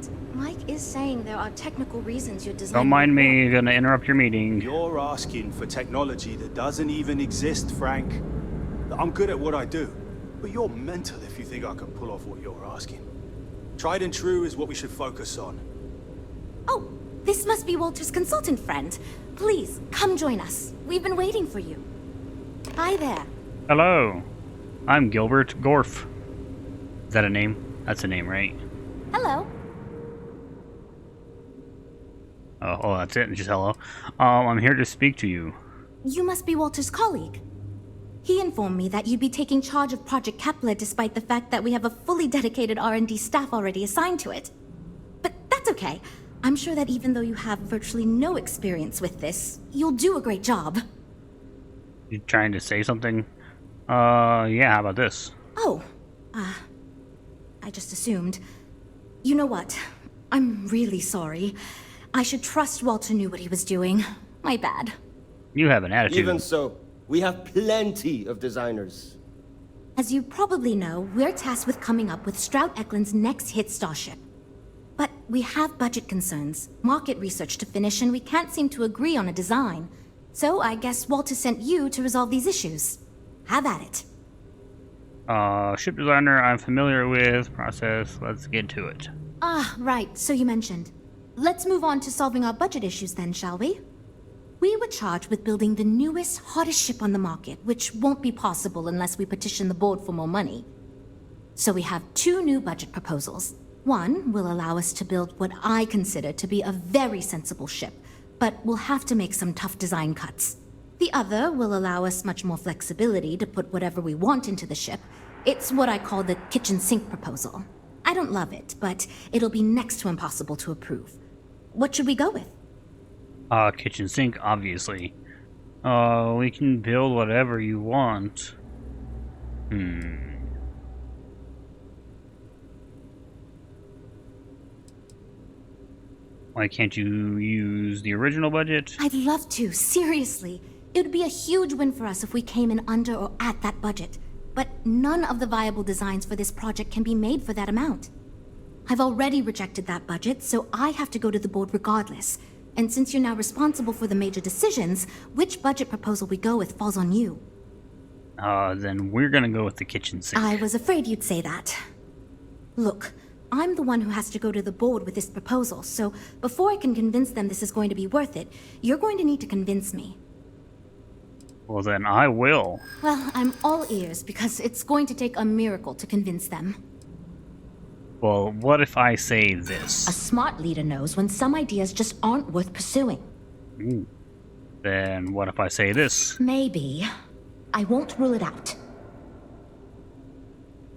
And Mike is saying there are technical reasons your design... Don't mind me, you're gonna interrupt your meeting. You're asking for technology that doesn't even exist, Frank. I'm good at what I do, but you're mental if you think I can pull off what you're asking. Tried and true is what we should focus on. Oh, this must be Walter's consultant friend. Please, come join us. We've been waiting for you. Hi there. Hello, I'm Gilbert Gorf. Is that a name? That's a name, right? Hello. Oh, that's it. Just hello. I'm here to speak to you. You must be Walter's colleague. He informed me that you'd be taking charge of Project Kepler despite the fact that we have a fully dedicated R&D staff already assigned to it. But that's okay. I'm sure that even though you have virtually no experience with this, you'll do a great job. You trying to say something? Yeah, how about this? Oh, I just assumed. You know what? I'm really sorry. I should trust Walter knew what he was doing. My bad. You have an attitude. Even so, we have plenty of designers. As you probably know, we're tasked with coming up with Stroud-Eklund's next hit starship. But we have budget concerns, market research to finish, and we can't seem to agree on a design. So I guess Walter sent you to resolve these issues. Have at it. Ship designer I'm familiar with. Process, let's get to it. Ah, right, so you mentioned. Let's move on to solving our budget issues then, shall we? We were charged with building the newest, hottest ship on the market, which won't be possible unless we petition the board for more money. So we have two new budget proposals. One will allow us to build what I consider to be a very sensible ship, but we'll have to make some tough design cuts. The other will allow us much more flexibility to put whatever we want into the ship. It's what I call the kitchen sink proposal. I don't love it, but it'll be next to impossible to approve. What should we go with? Kitchen sink, obviously. We can build whatever you want. Why can't you use the original budget? I'd love to, seriously. It would be a huge win for us if we came in under or at that budget. But none of the viable designs for this project can be made for that amount. I've already rejected that budget, so I have to go to the board regardless. And since you're now responsible for the major decisions, which budget proposal we go with falls on you. Then we're gonna go with the kitchen sink. I was afraid you'd say that. Look, I'm the one who has to go to the board with this proposal, so before I can convince them this is going to be worth it, you're going to need to convince me. Well, then I will. Well, I'm all ears because it's going to take a miracle to convince them. Well, what if I say this? A smart leader knows when some ideas just aren't worth pursuing. Then what if I say this? Maybe. I won't rule it out.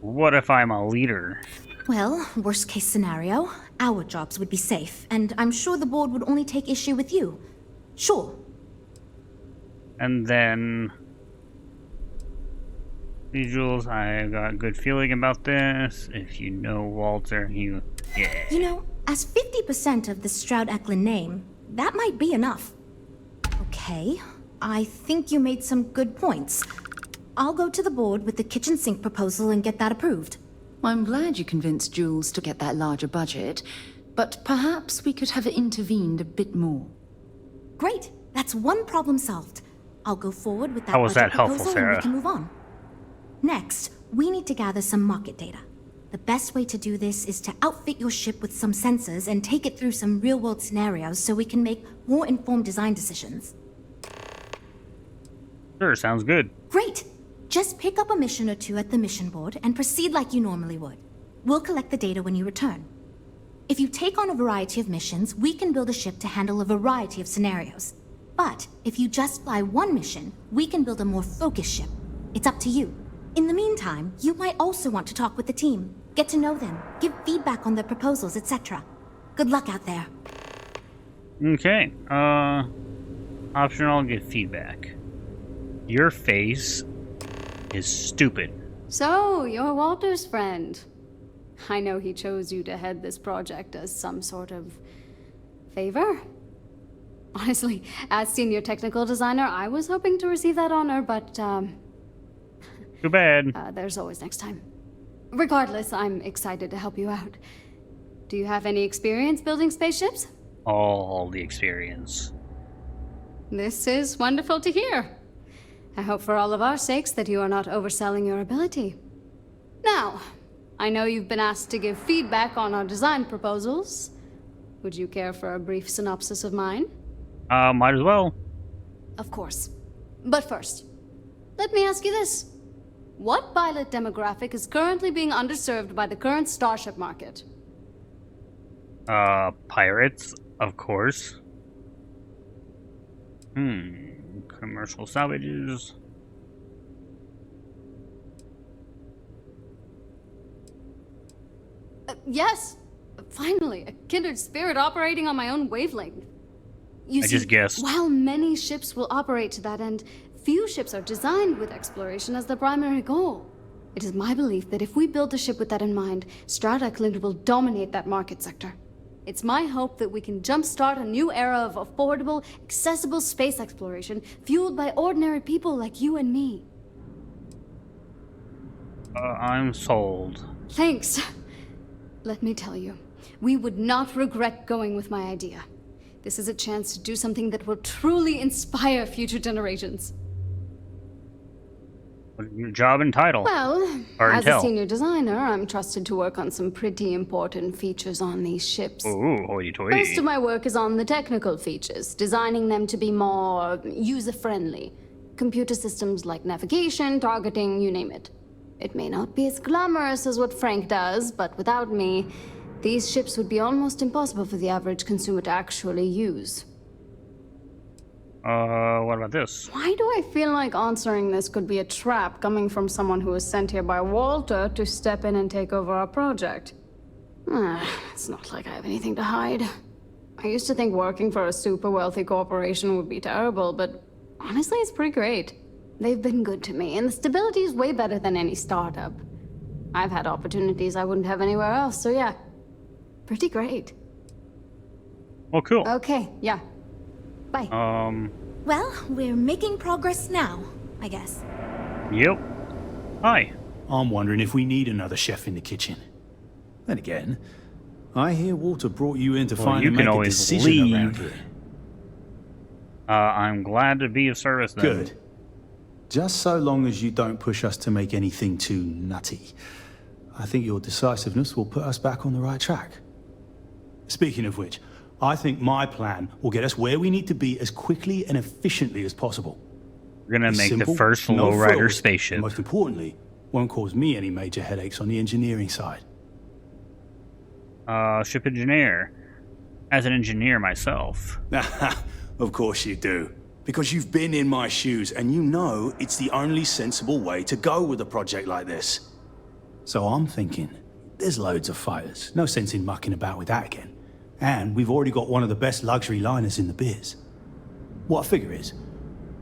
What if I'm a leader? Well, worst case scenario, our jobs would be safe, and I'm sure the board would only take issue with you. Sure. And then... Visuals, I got a good feeling about this. If you know Walter, yeah. You know, as 50% of the Stroud-Eklund name, that might be enough. Okay, I think you made some good points. I'll go to the board with the kitchen sink proposal and get that approved. I'm glad you convinced Jules to get that larger budget, but perhaps we could have intervened a bit more. Great, that's one problem solved. I'll go forward with that How was budget that helpful, proposal Sarah? and we can move on. Next, we need to gather some market data. The best way to do this is to outfit your ship with some sensors and take it through some real-world scenarios so we can make more informed design decisions. Sure, sounds good. Great! Just pick up a mission or two at the mission board and proceed like you normally would. We'll collect the data when you return. If you take on a variety of missions, we can build a ship to handle a variety of scenarios. But if you just fly one mission, we can build a more focused ship. It's up to you. In the meantime, you might also want to talk with the team, get to know them, give feedback on their proposals, etc. Good luck out there. Okay, optional, get feedback. Your face is stupid. So, you're Walter's friend. I know he chose you to head this project as some sort of favor. Honestly, as senior technical designer, I was hoping to receive that honor, but, Too bad. there's always next time. Regardless, I'm excited to help you out. Do you have any experience building spaceships? All the experience. This is wonderful to hear. I hope for all of our sakes that you are not overselling your ability. Now, I know you've been asked to give feedback on our design proposals. Would you care for a brief synopsis of mine? Might as well. Of course. But first, let me ask you this. What pilot demographic is currently being underserved by the current starship market? Pirates, of course. Commercial salvages. Yes! Finally, a kindred spirit operating on my own wavelength. You I see, just guessed. while many ships will operate to that end, few ships are designed with exploration as their primary goal. It is my belief that if we build a ship with that in mind, Strata Clint will dominate that market sector. It's my hope that we can jumpstart a new era of affordable, accessible space exploration, fueled by ordinary people like you and me. I'm sold. Thanks. Let me tell you, we would not regret going with my idea. This is a chance to do something that will truly inspire future generations. Your job and title. Well, Or as intel. a senior designer, I'm trusted to work on some pretty important features on these ships. Ooh, hoity-toity. Most of my work is on the technical features, designing them to be more user-friendly. Computer systems like navigation, targeting, you name it. It may not be as glamorous as what Frank does, but without me, these ships would be almost impossible for the average consumer to actually use. What about this? Why do I feel like answering this could be a trap coming from someone who was sent here by Walter to step in and take over our project? It's not like I have anything to hide. I used to think working for a super wealthy corporation would be terrible, but honestly, it's pretty great. They've been good to me, and the stability is way better than any startup. I've had opportunities I wouldn't have anywhere else, so yeah, pretty great. Oh, cool. Okay, yeah. Bye. Well, we're making progress now, I guess. Yep. Hi. I'm wondering if we need another chef in the kitchen. Then again, I hear Walter brought you in to Well, finally you can make a always decision around leave. here. I'm glad to be of service then. Good. Just so long as you don't push us to make anything too nutty. I think your decisiveness will put us back on the right track. Speaking of which, I think my plan will get us where we need to be as quickly and efficiently as possible. We're gonna It's make simple, the first no lowrider frills, spaceship. and most importantly, won't cause me any major headaches on the engineering side. Ship engineer. As an engineer myself. Of course you do. Because you've been in my shoes and you know it's the only sensible way to go with a project like this. So I'm thinking, there's loads of fighters. No sense in mucking about with that again. And we've already got one of the best luxury liners in the biz. What I figure is,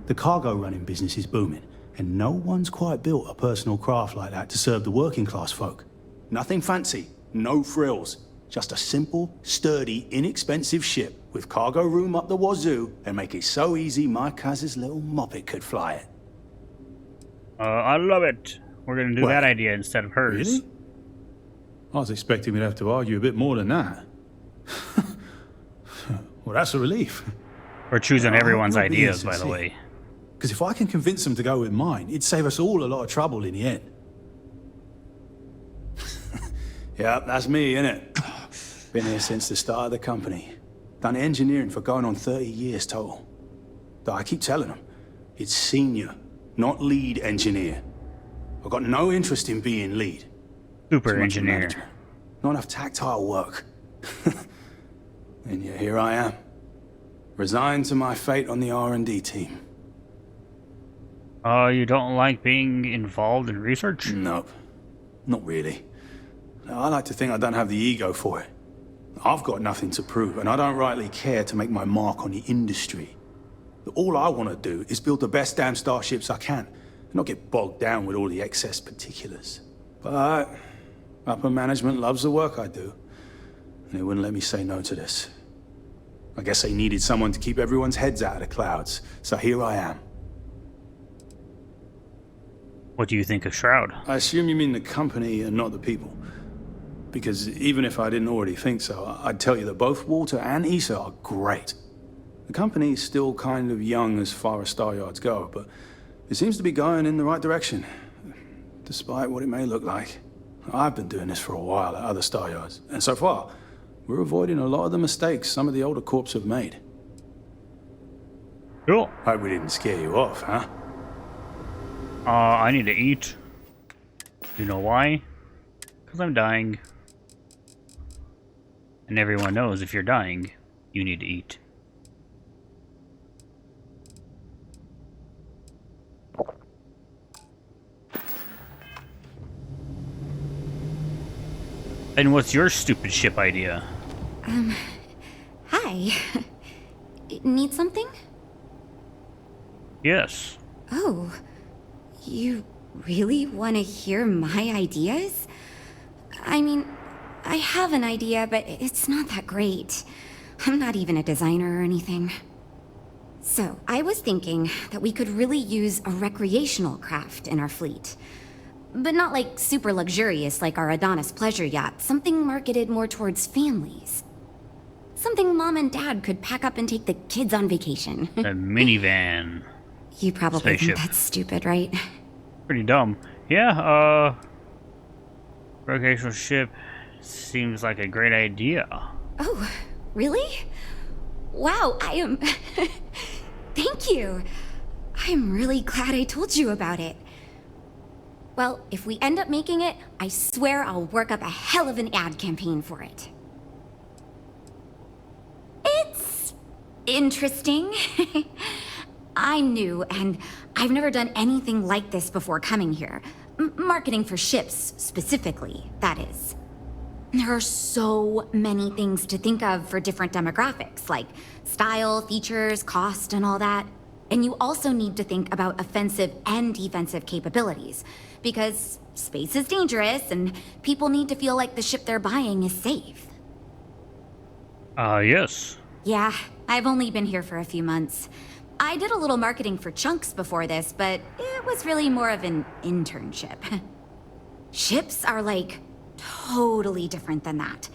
the cargo running business is booming, and no one's quite built a personal craft like that to serve the working class folk. Nothing fancy, no frills. Just a simple, sturdy, inexpensive ship with cargo room up the wazoo and make it so easy my cousin's little moppet could fly it. I love it. We're gonna do Well, that idea instead of hers. Really? I was expecting we'd have to argue a bit more than that. Well, that's a relief. We're choosing everyone's I'll be ideas, by the sincere. way. Because if I can convince them to go with mine, it'd save us all a lot of trouble in the end. Yeah, that's me, innit? Been here since the start of the company. Done engineering for going on 30 years total. Though I keep telling them, it's senior, not lead engineer. I've got no interest in being lead. Super Too much engineer. management. Not enough tactile work. And yet here I am. Resigned to my fate on the R&D team. You don't like being involved in research? Nope. Not really. I like to think I don't have the ego for it. I've got nothing to prove, and I don't rightly care to make my mark on the industry. All I want to do is build the best damn starships I can, and not get bogged down with all the excess particulars. But upper management loves the work I do, and they wouldn't let me say no to this. I guess they needed someone to keep everyone's heads out of the clouds, so here I am. What do you think of Shroud? I assume you mean the company and not the people. because even if I didn't already think so, I'd tell you that both Walter and Issa are great. The company's still kind of young as far as Star Yards go, but it seems to be going in the right direction, despite what it may look like. I've been doing this for a while at other Star Yards, and so far, we're avoiding a lot of the mistakes some of the older corps have made. Cool. Hope we didn't scare you off, huh? I need to eat. You know why? Because I'm dying. And everyone knows if you're dying, you need to eat. And what's your stupid ship idea? Hi. Need something? Yes. Oh, you really want to hear my ideas? I mean, I have an idea, but it's not that great. I'm not even a designer or anything. So, I was thinking that we could really use a recreational craft in our fleet. But not like super luxurious like our Adonis pleasure yacht, something marketed more towards families. Something mom and dad could pack up and take the kids on vacation. A minivan. You probably Spaceship. think that's stupid, right? Pretty dumb. Yeah, recreational ship seems like a great idea. Oh, really? Wow, I am... Thank you. I'm really glad I told you about it. Well, if we end up making it, I swear I'll work up a hell of an ad campaign for it. It's interesting. I'm new, and I've never done anything like this before coming here. Marketing for ships, specifically, that is. There are so many things to think of for different demographics, like style, features, cost, and all that. And you also need to think about offensive and defensive capabilities, because space is dangerous, and people need to feel like the ship they're buying is safe. Yes. Yeah, I've only been here for a few months. I did a little marketing for Chunks before this, but it was really more of an internship. Ships are like totally different than that.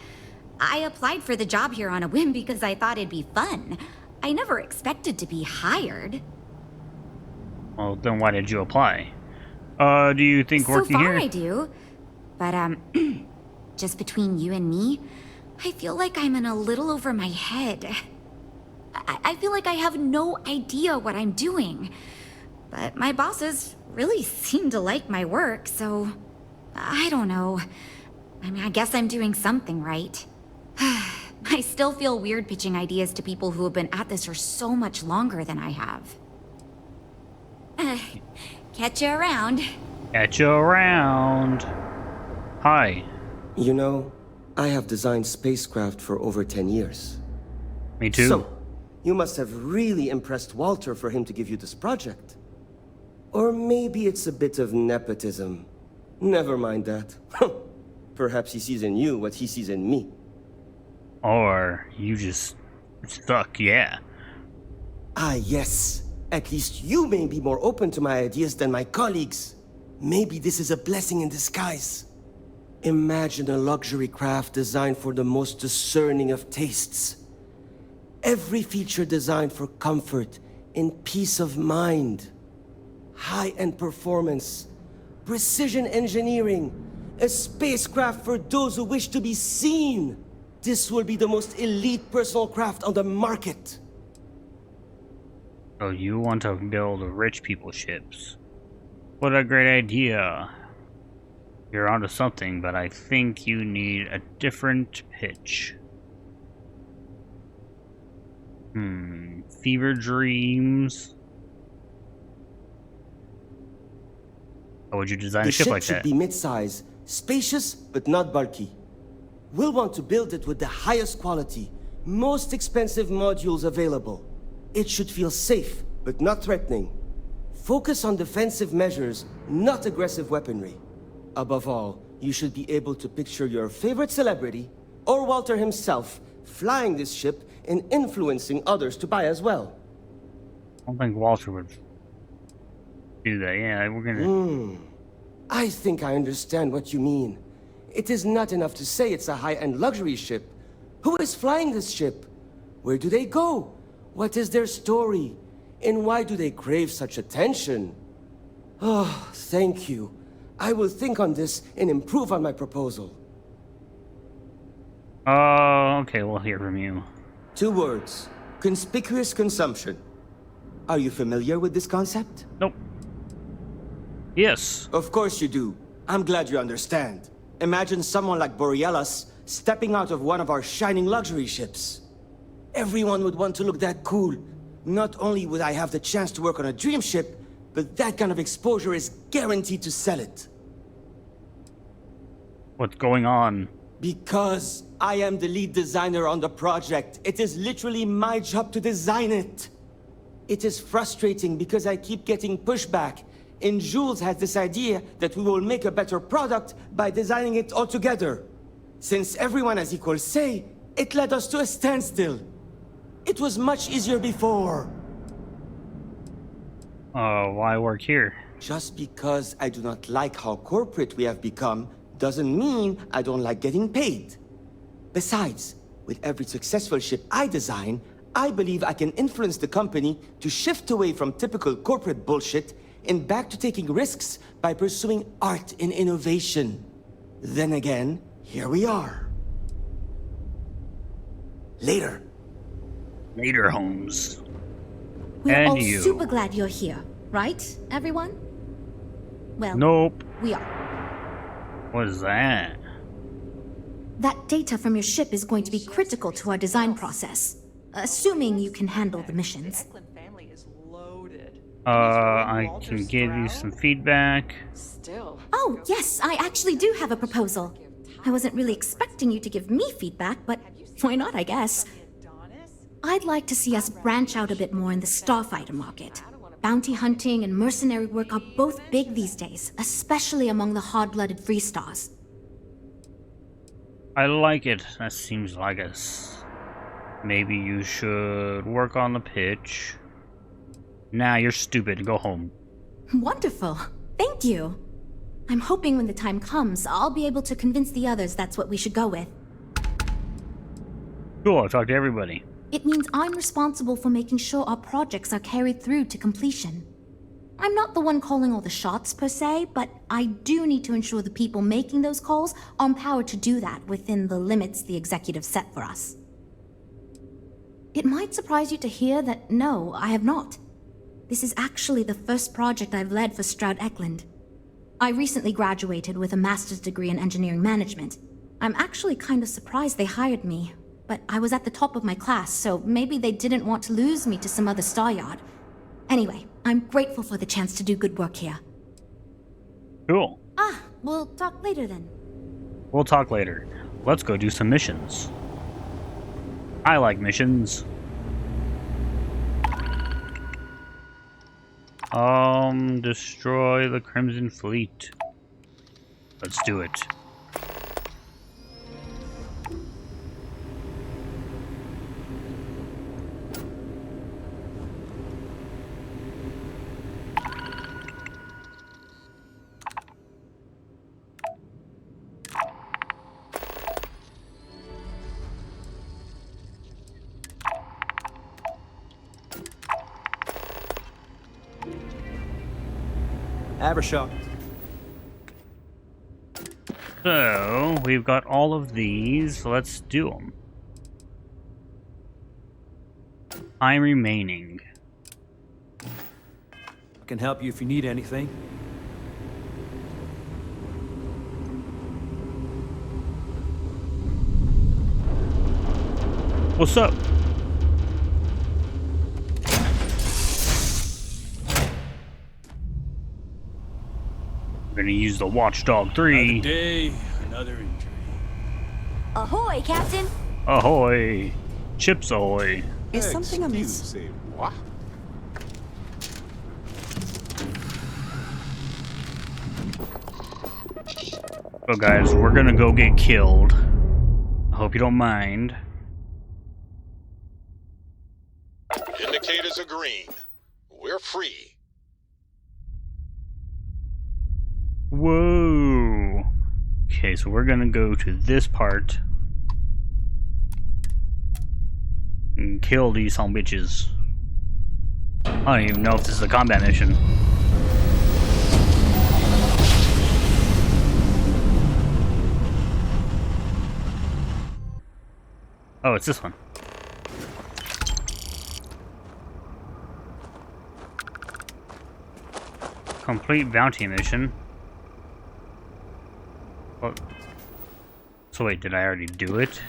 I applied for the job here on a whim because I thought it'd be fun. I never expected to be hired. Well, then why did you apply? Do you think working So far here? I do. But, just between you and me, I feel like I'm in a little over my head. I feel like I have no idea what I'm doing. But my bosses really seem to like my work, so... I don't know. I mean, I guess I'm doing something right. I still feel weird pitching ideas to people who have been at this for so much longer than I have. Catch you around. Catch you around. Hi. You know, I have designed spacecraft for over 10 years. Me too. So, you must have really impressed Walter for him to give you this project. Or maybe it's a bit of nepotism. Never mind that. Perhaps he sees in you what he sees in me. Or you just suck, yeah. Ah, yes. At least you may be more open to my ideas than my colleagues. Maybe this is a blessing in disguise. Imagine a luxury craft designed for the most discerning of tastes. Every feature designed for comfort and peace of mind. High-end performance, precision engineering, a spacecraft for those who wish to be seen. This will be the most elite personal craft on the market. So you want to build rich people ships. What a great idea. You're onto something, but I think you need a different pitch. Fever dreams. How would you design a ship like The ship that? should be mid-size, spacious but not bulky. We'll want to build it with the highest quality, most expensive modules available. It should feel safe, but not threatening. Focus on defensive measures, not aggressive weaponry. Above all, you should be able to picture your favorite celebrity, or Walter himself, flying this ship and influencing others to buy as well. I don't think Walter would do that. Yeah, we're gonna... I think I understand what you mean. it is not enough to say it's a high-end luxury ship. Who is flying this ship? Where do they go? What is their story? And why do they crave such attention? Oh, thank you. I will think on this and improve on my proposal. Okay, we'll hear from you. 2 words. Conspicuous consumption. Are you familiar with this concept? Nope. Yes. Of course you do. I'm glad you understand. Imagine someone like Borealis stepping out of one of our shining luxury ships. Everyone would want to look that cool. Not only would I have the chance to work on a dream ship, but that kind of exposure is guaranteed to sell it. What's going on? Because I am the lead designer on the project. It is literally my job to design it. It is frustrating because I keep getting pushback. And Jules has this idea that we will make a better product by designing it all together. Since everyone has equal say, it led us to a standstill. It was much easier before. Why work here? Just because I do not like how corporate we have become doesn't mean I don't like getting paid. Besides, with every successful ship I design, I believe I can influence the company to shift away from typical corporate bullshit and back to taking risks by pursuing art and innovation. Then again, here we are. Later. Later, Holmes. We're And all you. super glad you're here, right, everyone? Well, Nope. we are. What is that? That data from your ship is going to be critical to our design process, assuming you can handle the missions. I can give you some feedback. Oh, yes, I actually do have a proposal. I wasn't really expecting you to give me feedback, but why not, I guess? I'd like to see us branch out a bit more in the starfighter market. Bounty hunting and mercenary work are both big these days, especially among the hard-blooded free stars. I like it. That seems like us. Maybe you should work on the pitch. Nah, you're stupid. Go home. Wonderful. Thank you. I'm hoping when the time comes, I'll be able to convince the others that's what we should go with. Cool, I'll talk to everybody. It means I'm responsible for making sure our projects are carried through to completion. I'm not the one calling all the shots per se, but I do need to ensure the people making those calls are empowered to do that within the limits the executive set for us. It might surprise you to hear that no, I have not. This is actually the first project I've led for Stroud Eklund. I recently graduated with a master's degree in engineering management. I'm actually kind of surprised they hired me, but I was at the top of my class, so maybe they didn't want to lose me to some other star yard. Anyway, I'm grateful for the chance to do good work here. Cool. We'll talk later then. We'll talk later. Let's go do some missions. I like missions. Destroy the Crimson Fleet. Let's do it. Avershaw. So, we've got all of these. Let's do them. Time remaining. I can help you if you need anything. What's up? We're gonna use the Watchdog 3. Another day, another injury. Ahoy, Captain! Ahoy! Chips ahoy! Is something amiss? Say what? So guys, we're gonna go get killed. I hope you don't mind. Indicators are green. We're free. Whoa! Okay, so we're gonna go to this part and kill these some bitches. I don't even know if this is a combat mission. Oh, it's this one. Complete bounty mission. Oh. So wait, did I already do it?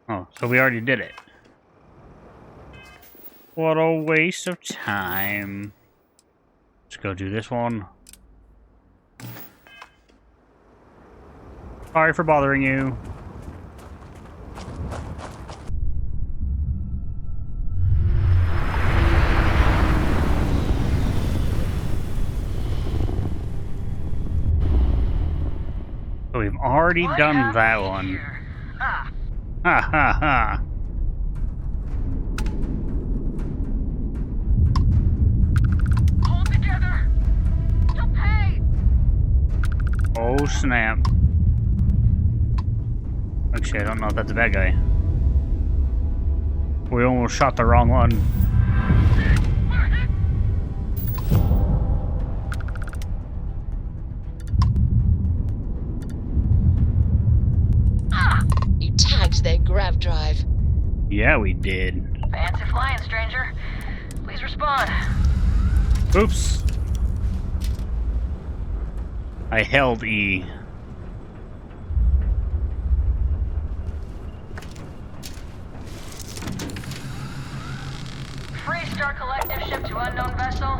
Oh, so we already did it. What a waste of time. Let's go do this one. Sorry for bothering you. So we've already done that one. Ha ha ha. Hold together. You'll pay. Oh snap. Actually, I don't know if that's a bad guy. We almost shot the wrong one. You tagged their grav drive. Yeah, we did. Fancy flying, stranger. Please respond. Oops. I held E. Freestar Collective ship to unknown vessel.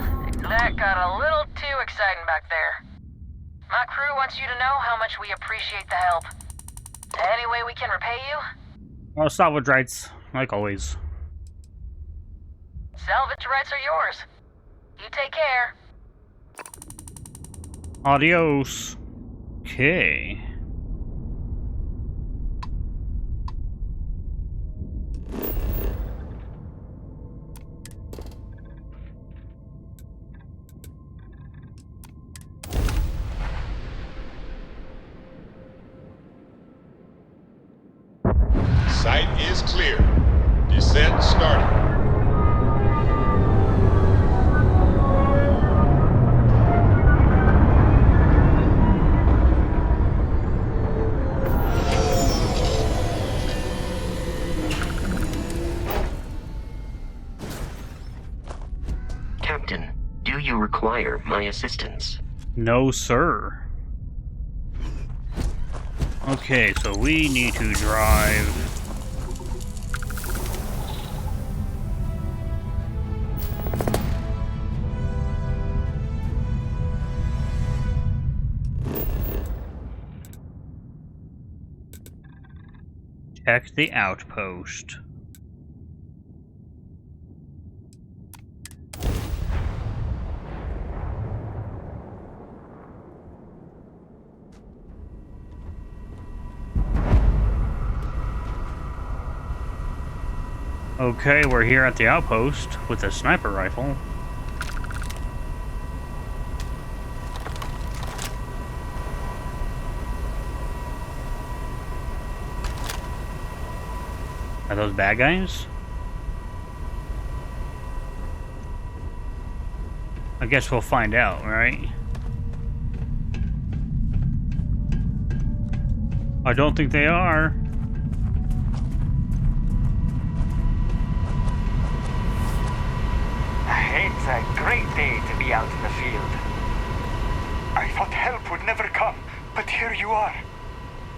That got a little too exciting back there. My crew wants you to know how much we appreciate the help. Any way we can repay you? Oh, salvage rights, like always. Salvage rights are yours. You take care. Adios. Okay. Site is clear. Descent starting. Captain, do you require my assistance? No, sir. Okay, so we need to drive. Check the outpost. Okay, we're here at the outpost with a sniper rifle. Are those bad guys? I guess we'll find out, right? I don't think they are. It's a great day to be out in the field. I thought help would never come, but here you are.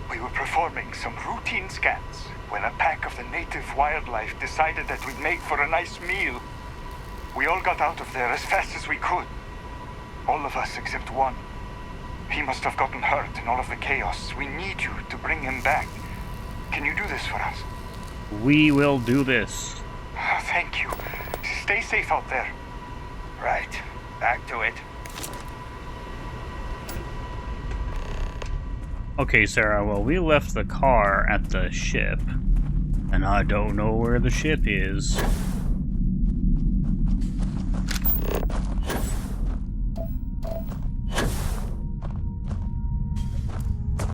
We were performing some routine scans when a pack of the native wildlife decided that we'd make for a nice meal. We all got out of there as fast as we could. All of us except one. He must have gotten hurt in all of the chaos. We need you to bring him back. Can you do this for us? We will do this. Thank you. Stay safe out there. Right. Back to it. Okay, Sarah, well, we left the car at the ship, and I don't know where the ship is.